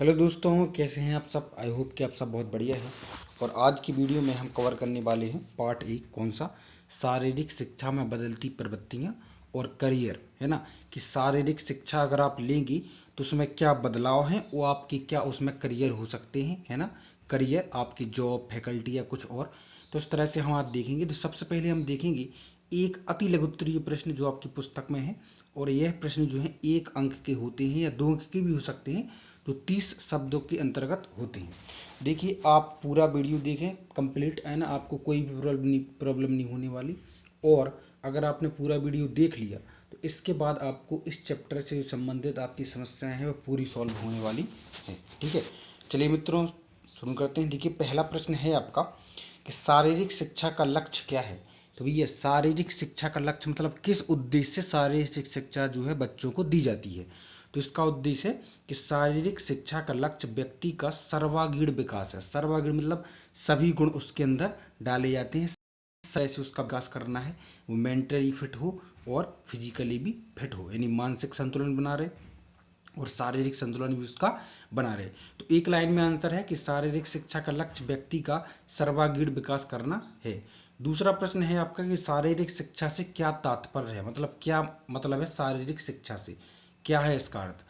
Hello दोस्तों, कैसे हैं आप सब। आई होप कि आप सब बहुत बढ़िया हैं। और आज की वीडियो में हम कवर करने वाले हैं पार्ट 1। कौन सा? शारीरिक शिक्षा में बदलती प्रवृत्तियां और करियर, है ना। कि शारीरिक शिक्षा अगर आप लेंगी तो उसमें क्या बदलाव हैं, वो आपकी क्या उसमें करियर हो सकते हैं, है ना। करियर आपकी जॉब, फैकल्टी या कुछ और। तो इस तरह से हम आज देखेंगे। तो सबसे पहले हम देखेंगे एक अति लघु उत्तरीय प्रश्न जो आपकी पुस्तक में है। और यह प्रश्न जो है 1 अंक के होते हैं या 2 अंक के भी हो सकते हैं। तो 30 शब्दों के अंतर्गत होते हैं। देखिए, आप पूरा वीडियो देखें कंप्लीट, है ना। आपको कोई भी प्रॉब्लम नहीं होने वाली। और अगर आपने पूरा वीडियो देख लिया तो इसके बाद आपको इस चैप्टर से संबंधित आपकी समस्याएं हैं वो पूरी सॉल्व होने वाली है। ठीक है, चलिए मित्रों शुरू करते हैं। देखिए, पहला प्रश्न है आपका कि शारीरिक शिक्षा का लक्ष्य क्या है। तो भैया, शारीरिक शिक्षा का लक्ष्य मतलब किस उद्देश्य से शारीरिक शिक्षा जो है बच्चों को दी जाती है। तो इसका उद्देश्य है कि शारीरिक शिक्षा का लक्ष्य व्यक्ति का सर्वांगीण विकास है। सर्वांगीण मतलब सभी गुण उसके अंदर डाले जाते हैं। ऐसे उसका विकास करना है, वो मेंटली फिट हो और फिजिकली भी फिट हो, यानी मानसिक संतुलन बना रहे और शारीरिक संतुलन भी उसका बना रहे। तो एक लाइन में आंसर है कि शारीरिक शिक्षा का लक्ष्य व्यक्ति का सर्वांगीण विकास करना है। दूसरा प्रश्न है आपका कि शारीरिक शिक्षा से क्या तात्पर्य है, मतलब क्या मतलब है शारीरिक शिक्षा से, क्या है इसका अर्थ।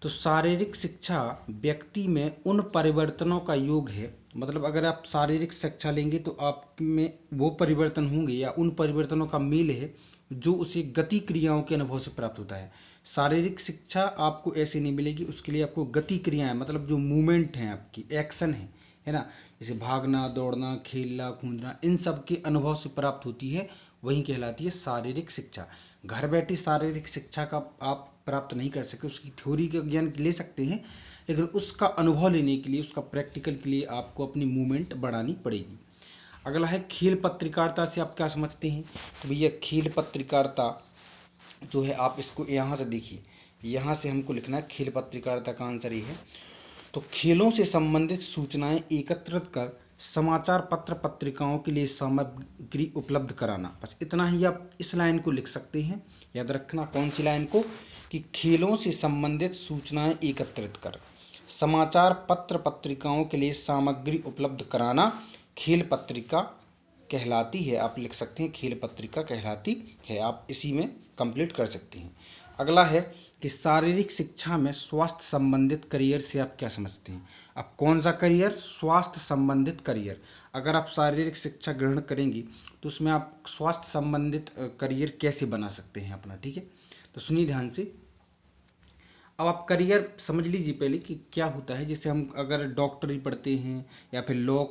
तो शारीरिक शिक्षा व्यक्ति में उन परिवर्तनों का योग है। मतलब अगर आप शारीरिक शिक्षा लेंगे तो आप में वो परिवर्तन होंगे या उन परिवर्तनों का मेल है जो उसे गति क्रियाओं के अनुभव से प्राप्त होता है। शारीरिक शिक्षा आपको ऐसे नहीं मिलेगी, उसके लिए आपको गति क्रियाएं मतलब जो मूवमेंट हैं, आपकी एक्शन है ना। जैसे भागना, दौड़ना, खेलना, कूदना, इन सब के अनुभव से प्राप्त होती है, वही कहलाती है शारीरिक शिक्षा। घर बैठे शारीरिक शिक्षा का आप प्राप्त नहीं कर सकते। उसकी थ्योरी का ज्ञान ले सकते हैं, लेकिन उसका अनुभव लेने के लिए, उसका प्रैक्टिकल के लिए आपको अपनी मूवमेंट बढ़ानी पड़ेगी। अगला है खेल पत्रकारिता से आप क्या समझते हैं। तो भैया, खेल पत्रकारिता जो है, आप इसको यहाँ से देखिए, यहाँ से हमको लिखना है खेल पत्रकारिता का आंसर ये है। तो खेलों से संबंधित सूचनाएं एकत्रित कर समाचार पत्र पत्रिकाओं के लिए सामग्री उपलब्ध कराना। बस इतना ही आप इस लाइन को लिख सकते हैं। याद रखना कौन सी लाइन को, कि खेलों से संबंधित सूचनाएं एकत्रित कर समाचार पत्र पत्रिकाओं के लिए सामग्री उपलब्ध कराना खेल पत्रिका कहलाती है। आप लिख सकते हैं खेल पत्रिका कहलाती है, आप इसी में कंप्लीट कर सकते हैं। अगला है कि शारीरिक शिक्षा में स्वास्थ्य संबंधित करियर से आप क्या समझते हैं। अब कौन सा करियर? स्वास्थ्य संबंधित करियर। अगर आप शारीरिक शिक्षा ग्रहण करेंगी तो उसमें आप स्वास्थ्य संबंधित करियर कैसे बना सकते हैं अपना। ठीक है, तो सुनिए ध्यान से। अब आप करियर समझ लीजिए पहले कि क्या होता है। जैसे हम अगर डॉक्टरी पढ़ते हैं या फिर लॉ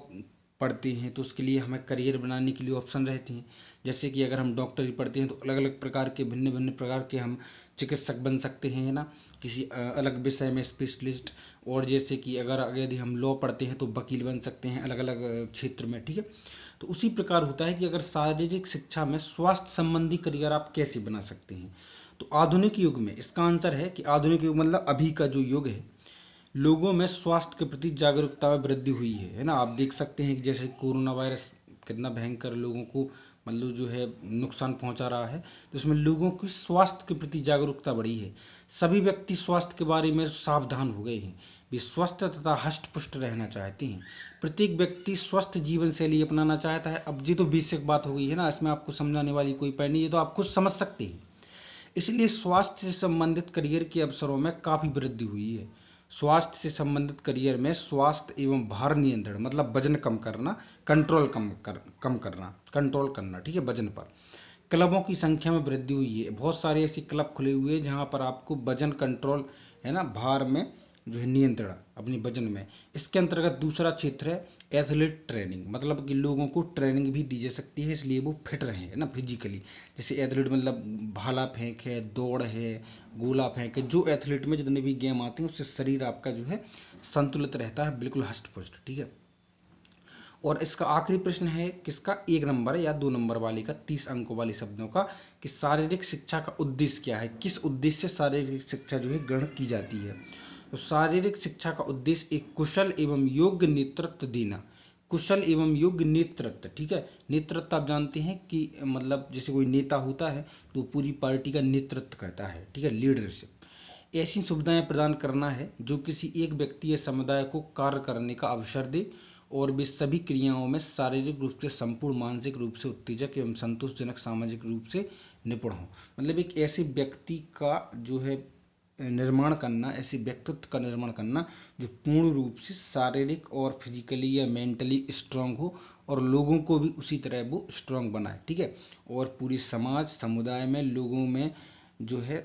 पढ़ते हैं तो उसके लिए हमें करियर बनाने के लिए ऑप्शन रहते हैं। जैसे कि अगर हम डॉक्टरी पढ़ते हैं तो अलग अलग प्रकार के, भिन्न भिन्न प्रकार के हम चिकित्सक बन सकते हैं, है ना, किसी अलग विषय में स्पेशलिस्ट। और जैसे कि अगर यदि हम लॉ पढ़ते हैं तो वकील बन सकते हैं अलग अलग क्षेत्र में। ठीक है, तो उसी प्रकार होता है कि अगर शारीरिक शिक्षा में स्वास्थ्य संबंधी करियर आप कैसे बना सकते हैं। तो आधुनिक युग में इसका आंसर है कि आधुनिक युग मतलब अभी का जो युग है, लोगों में स्वास्थ्य के प्रति जागरूकता में वृद्धि हुई है ना। आप देख सकते हैं कि जैसे कोरोना वायरस कितना भयंकर लोगों को मतलब जो है नुकसान पहुंचा रहा है, तो इसमें लोगों की स्वास्थ्य के प्रति जागरूकता बढ़ी है। सभी व्यक्ति स्वास्थ्य के बारे में सावधान हो गए हैं, वे स्वस्थ तथा हष्ट पुष्ट रहना चाहते हैं। प्रत्येक व्यक्ति स्वस्थ जीवन शैली अपनाना चाहता है। अब ये तो बेसिक बात हो गई है ना, इसमें आपको समझाने वाली कोई पॉइंट नहीं है, तो आप खुद समझ सकते हैं। इसलिए स्वास्थ्य से संबंधित करियर के अवसरों में काफी वृद्धि हुई है। स्वास्थ्य से संबंधित करियर में स्वास्थ्य एवं भार नियंत्रण मतलब वजन कम करना, कम करना, कंट्रोल करना, ठीक है, वजन पर। क्लबों की संख्या में वृद्धि हुई है। बहुत सारे ऐसे क्लब खुले हुए हैं जहां पर आपको वजन कंट्रोल, है ना, भार में जो है नियंत्रण अपनी वजन में। इसके अंतर्गत दूसरा क्षेत्र है एथलीट ट्रेनिंग, मतलब कि लोगों को ट्रेनिंग भी दी जा सकती है इसलिए वो फिट रहे, है ना, फिजिकली। जैसे एथलीट मतलब भाला फेंक है, दौड़ है, गोला फेंक है, जो एथलीट में जितने भी गेम आते हैं उससे शरीर आपका जो है संतुलित रहता है, बिल्कुल हष्ट पुष्ट। ठीक है, और इसका आखिरी प्रश्न है किसका, 1 नंबर या 2 नंबर वाले का, 30 अंकों वाले शब्दों का, कि शारीरिक शिक्षा का उद्देश्य क्या है, किस उद्देश्य से शारीरिक शिक्षा जो है ग्रहण की जाती है। तो शारीरिक शिक्षा का उद्देश्य एक कुशल एवं योग्य नेतृत्व देना। कुशल एवं योग्य नेतृत्व, ठीक है। नेतृत्व आप जानते हैं कि मतलब जैसे कोई नेता होता है तो पूरी पार्टी का नेतृत्व करता है, ठीक है, लीडरशिप। ऐसी सुविधाएं प्रदान करना है जो किसी एक व्यक्ति या समुदाय को कार्य करने का अवसर दे और वे सभी क्रियाओं में शारीरिक रूप से संपूर्ण, मानसिक रूप से उत्तेजक एवं संतोषजनक, सामाजिक रूप से निपुण हो। मतलब एक ऐसे व्यक्ति का जो है निर्माण करना, ऐसे व्यक्तित्व का निर्माण करना जो पूर्ण रूप से शारीरिक और फिजिकली या मेंटली स्ट्रांग हो और लोगों को भी उसी तरह वो स्ट्रांग बनाए, ठीक है। और पूरी समाज समुदाय में लोगों में जो है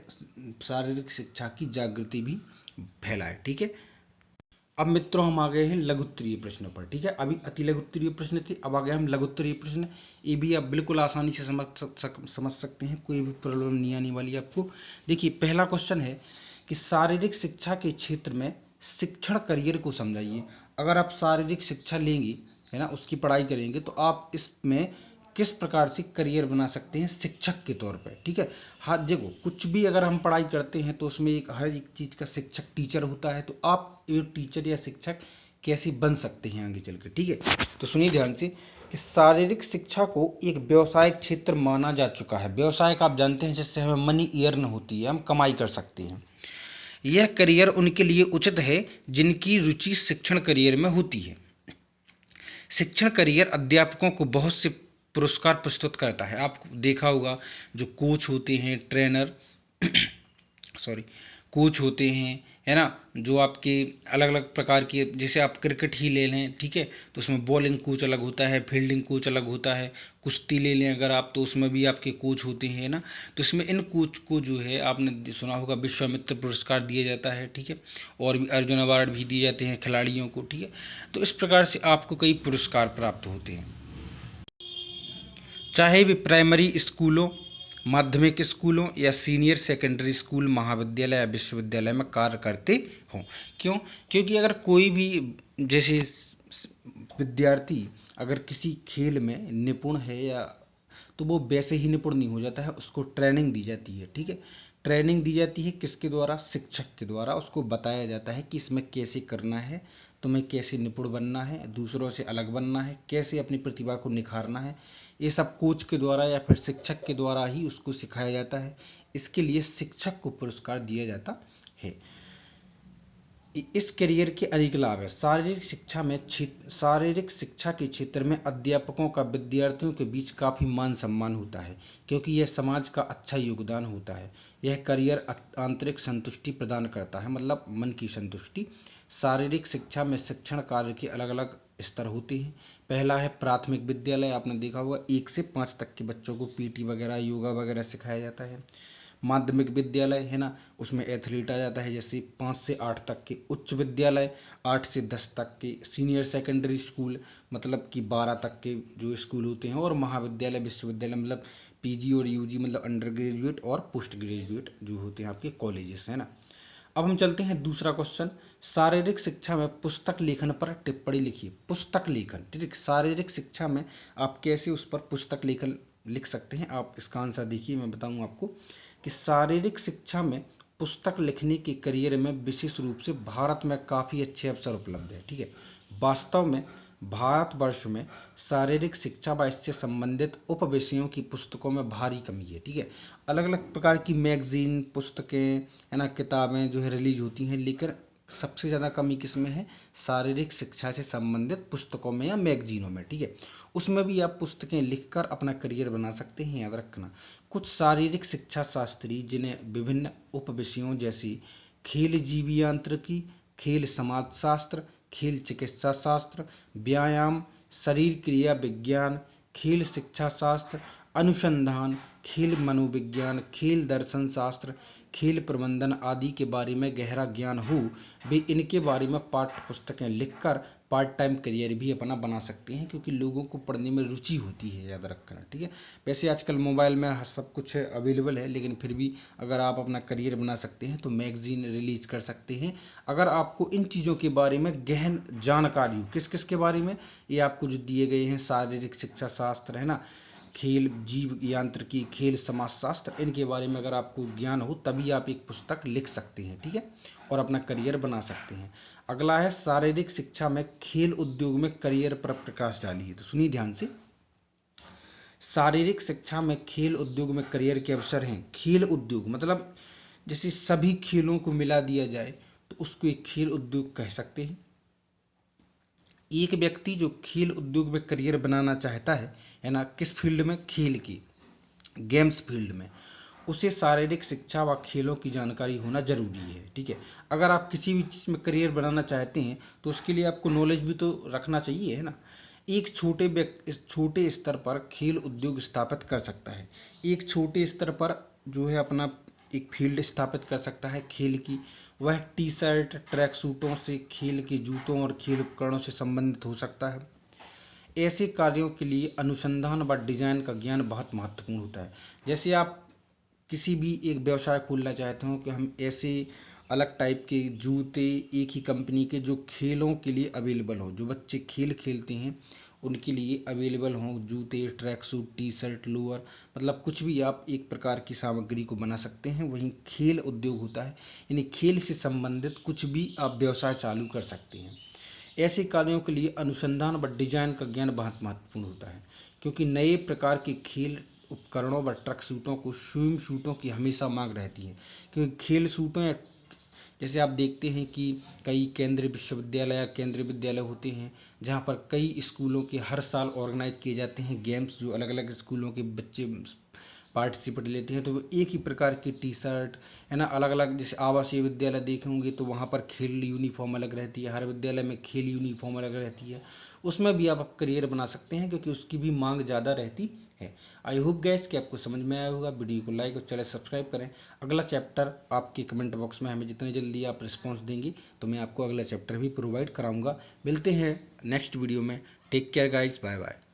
शारीरिक शिक्षा की जागृति भी फैलाए, ठीक है। अब मित्रों हम आ गए हैं लघुत्तरीय प्रश्न पर, ठीक है। अभी अति लघुत्तरीय प्रश्न थे, अब आ गए हम लघुत्तरीय प्रश्न। ये भी आप बिल्कुल आसानी से समझ सकते हैं, कोई भी प्रॉब्लम नहीं आने वाली आपको। देखिए पहला क्वेश्चन है कि शारीरिक शिक्षा के क्षेत्र में शिक्षण करियर को समझाइए। अगर आप शारीरिक शिक्षा लेंगे, है ना, उसकी पढ़ाई करेंगे तो आप इसमें किस प्रकार से करियर बना सकते हैं शिक्षक के तौर पर, ठीक है। हाँ देखो, कुछ भी अगर हम पढ़ाई करते हैं तो उसमें एक हर एक चीज़ का शिक्षक टीचर होता है, तो आप एक टीचर या शिक्षक कैसे बन सकते हैं आगे चल के, ठीक है। तो सुनिए ध्यान से कि शारीरिक शिक्षा को एक व्यवसायिक क्षेत्र माना जा चुका है। व्यवसायिक आप जानते हैं जिससे हमें मनी अर्न होती है, हम कमाई कर सकते हैं। यह करियर उनके लिए उचित है जिनकी रुचि शिक्षण करियर में होती है। शिक्षण करियर अध्यापकों को बहुत से पुरस्कार प्रस्तुत करता है। आपको देखा होगा जो कोच होते हैं, ट्रेनर सॉरी कोच होते हैं, है ना, जो आपके अलग अलग प्रकार के, जैसे आप क्रिकेट ही ले लें, ठीक है, तो उसमें बॉलिंग कोच अलग होता है, फील्डिंग कोच अलग होता है। कुश्ती ले लें अगर आप, तो उसमें भी आपके कोच होते हैं ना। तो इसमें इन कोच को जो है आपने सुना होगा विश्वामित्र पुरस्कार दिया जाता है, ठीक है, और भी अर्जुन अवार्ड भी दिए जाते हैं खिलाड़ियों को, ठीक है। तो इस प्रकार से आपको कई पुरस्कार प्राप्त होते हैं, चाहे वे प्राइमरी स्कूलों, माध्यमिक स्कूलों या सीनियर सेकेंडरी स्कूल, महाविद्यालय या विश्वविद्यालय में कार्य करते हों। क्यों? क्योंकि अगर कोई भी जैसे विद्यार्थी अगर किसी खेल में निपुण है या, तो वो वैसे ही निपुण नहीं हो जाता है, उसको ट्रेनिंग दी जाती है, ठीक है। ट्रेनिंग दी जाती है किसके द्वारा? शिक्षक के द्वारा। उसको बताया जाता है कि इसमें कैसे करना है, तुम्हें कैसे निपुण बनना है, दूसरों से अलग बनना है, कैसे अपनी प्रतिभा को निखारना है। ये सब कोच के द्वारा या फिर शिक्षक के द्वारा ही उसको सिखाया जाता है। इसके लिए शिक्षक को पुरस्कार दिया जाता है। इस करियर के अनेक लाभ है। शारीरिक शिक्षा के क्षेत्र में अध्यापकों का विद्यार्थियों के बीच काफ़ी मान सम्मान होता है, क्योंकि यह समाज का अच्छा योगदान होता है। यह करियर आंतरिक संतुष्टि प्रदान करता है, मतलब मन की संतुष्टि। शारीरिक शिक्षा में शिक्षण कार्य के अलग अलग स्तर होते हैं। पहला है प्राथमिक विद्यालय, आपने देखा होगा 1 से 5 तक के बच्चों को पीटी वगैरह, योगा वगैरह सिखाया जाता है। माध्यमिक विद्यालय है ना, उसमें एथलीट आ जाता है, जैसे 5 से 8 तक के। उच्च विद्यालय 8 से 10 तक के। सीनियर सेकेंडरी स्कूल मतलब कि 12 तक के जो स्कूल होते हैं। और महाविद्यालय, विश्वविद्यालय मतलब पीजी और यूजी मतलब अंडर ग्रेजुएट और पोस्ट ग्रेजुएट जो होते हैं आपके कॉलेजेस, है ना। अब हम चलते हैं दूसरा क्वेश्चन। शारीरिक शिक्षा में पुस्तक लेखन पर टिप्पणी लिखिए। पुस्तक लेखन, ठीक। शारीरिक शिक्षा में आप कैसे उस पर पुस्तक लेखन लिख सकते हैं, आप इसका आंसर देखिए, मैं बताऊं आपको कि शारीरिक शिक्षा में पुस्तक लिखने के करियर में विशेष रूप से भारत में काफ़ी अच्छे अवसर उपलब्ध है, ठीक है। वास्तव में भारतवर्ष में शारीरिक शिक्षा व इससे संबंधित उप विषयों की पुस्तकों में भारी कमी है, ठीक है। अलग अलग प्रकार की मैगजीन, पुस्तकें, है ना, किताबें जो है रिलीज होती हैं, लेकिन सबसे ज़्यादा कमी किस में है? शारीरिक शिक्षा से संबंधित पुस्तकों में या मैगजीनों में, ठीक है। उसमें भी आप पुस्तकें लिखकर अपना करियर बना सकते हैं, याद रखना। कुछ शारीरिक शिक्षा शास्त्री जिन्हें विभिन्न उप विषयों जैसे खेल जीवी यांत्रिकी, खेल समाजशास्त्र, खेल चिकित्सा शास्त्र, व्यायाम, शरीर क्रिया विज्ञान, खेल शिक्षा शास्त्र, अनुसंधान, खेल मनोविज्ञान, खेल दर्शन शास्त्र, खेल प्रबंधन आदि के बारे में गहरा ज्ञान हो, वे इनके बारे में पाठ्य पुस्तकें लिखकर पार्ट टाइम करियर भी अपना बना सकते हैं, क्योंकि लोगों को पढ़ने में रुचि होती है, याद रखना, ठीक है। वैसे आजकल मोबाइल में सब कुछ अवेलेबल है, लेकिन फिर भी अगर आप अपना करियर बना सकते हैं तो मैगजीन रिलीज कर सकते हैं। अगर आपको इन चीज़ों के बारे में गहन जानकारी हो, किस किस के बारे में, ये आपको जो दिए गए हैं शारीरिक शिक्षा शास्त्र, है ना, खेल जीव यांत्रिकी, खेल समाजशास्त्र, इनके बारे में अगर आपको ज्ञान हो तभी आप एक पुस्तक लिख सकते हैं, ठीक है, और अपना करियर बना सकते हैं। अगला है शारीरिक शिक्षा में खेल उद्योग में करियर पर प्रकाश डालिए। तो सुनिए ध्यान से, शारीरिक शिक्षा में खेल उद्योग में करियर के अवसर हैं। खेल उद्योग मतलब जैसे सभी खेलों को मिला दिया जाए तो उसको एक खेल उद्योग कह सकते हैं। एक व्यक्ति जो खेल उद्योग में करियर बनाना चाहता है ना, किस फील्ड में, खेल की, गेम्स फील्ड में, उसे शारीरिक शिक्षा व खेलों की जानकारी होना जरूरी है। ठीक है, अगर आप किसी भी चीज़ में करियर बनाना चाहते हैं तो उसके लिए आपको नॉलेज भी तो रखना चाहिए, है ना। एक छोटे स्तर पर खेल उद्योग स्थापित कर सकता है, एक छोटे स्तर पर जो है अपना एक फील्ड स्थापित कर सकता है खेल की। वह टी शर्ट, ट्रैक सूटों से, खेल के जूतों और खेल उपकरणों से संबंधित हो सकता है। ऐसे कार्यों के लिए अनुसंधान व डिजाइन का ज्ञान बहुत महत्वपूर्ण होता है। जैसे आप किसी भी एक व्यवसाय खोलना चाहते हो कि हम ऐसे अलग टाइप के जूते, एक ही कंपनी के, जो खेलों के लिए अवेलेबल हो, जो बच्चे खेल खेलते हैं उनके लिए अवेलेबल हों, जूते, track suit, T shirt, lower, मतलब कुछ भी आप एक प्रकार की सामग्री को बना सकते हैं, वहीं खेल उद्योग होता है। यानी खेल से संबंधित कुछ भी आप व्यवसाय चालू कर सकते हैं। ऐसे कार्यों के लिए अनुसंधान व डिजाइन का ज्ञान बहुत महत्वपूर्ण होता है, क्योंकि नए प्रकार के खेल उपकरणों व ट्रक सूटों को, स्विम सूटों की हमेशा मांग रहती है। क्योंकि खेल सूटों या जैसे आप देखते हैं कि कई केंद्रीय विश्वविद्यालय या केंद्रीय विद्यालय होते हैं जहाँ पर कई स्कूलों के हर साल ऑर्गेनाइज किए जाते हैं गेम्स, जो अलग अलग स्कूलों के बच्चे पार्टिसिपेट लेते हैं, तो वो एक ही प्रकार की टी शर्ट, है ना, अलग अलग, जैसे आवासीय विद्यालय देखे होंगे तो वहाँ पर खेल यूनिफॉर्म अलग रहती है, हर विद्यालय में खेल यूनिफॉर्म अलग रहती है। उसमें भी आप करियर बना सकते हैं क्योंकि उसकी भी मांग ज़्यादा रहती है। आई होप गैस कि आपको समझ में आया होगा। वीडियो को लाइक और चैनल सब्सक्राइब करें। अगला चैप्टर आपके कमेंट बॉक्स में, हमें जितनी जल्दी आप रिस्पॉन्स देंगे तो मैं आपको अगला चैप्टर भी प्रोवाइड कराऊंगा। मिलते हैं नेक्स्ट वीडियो में। Take care guys, bye bye.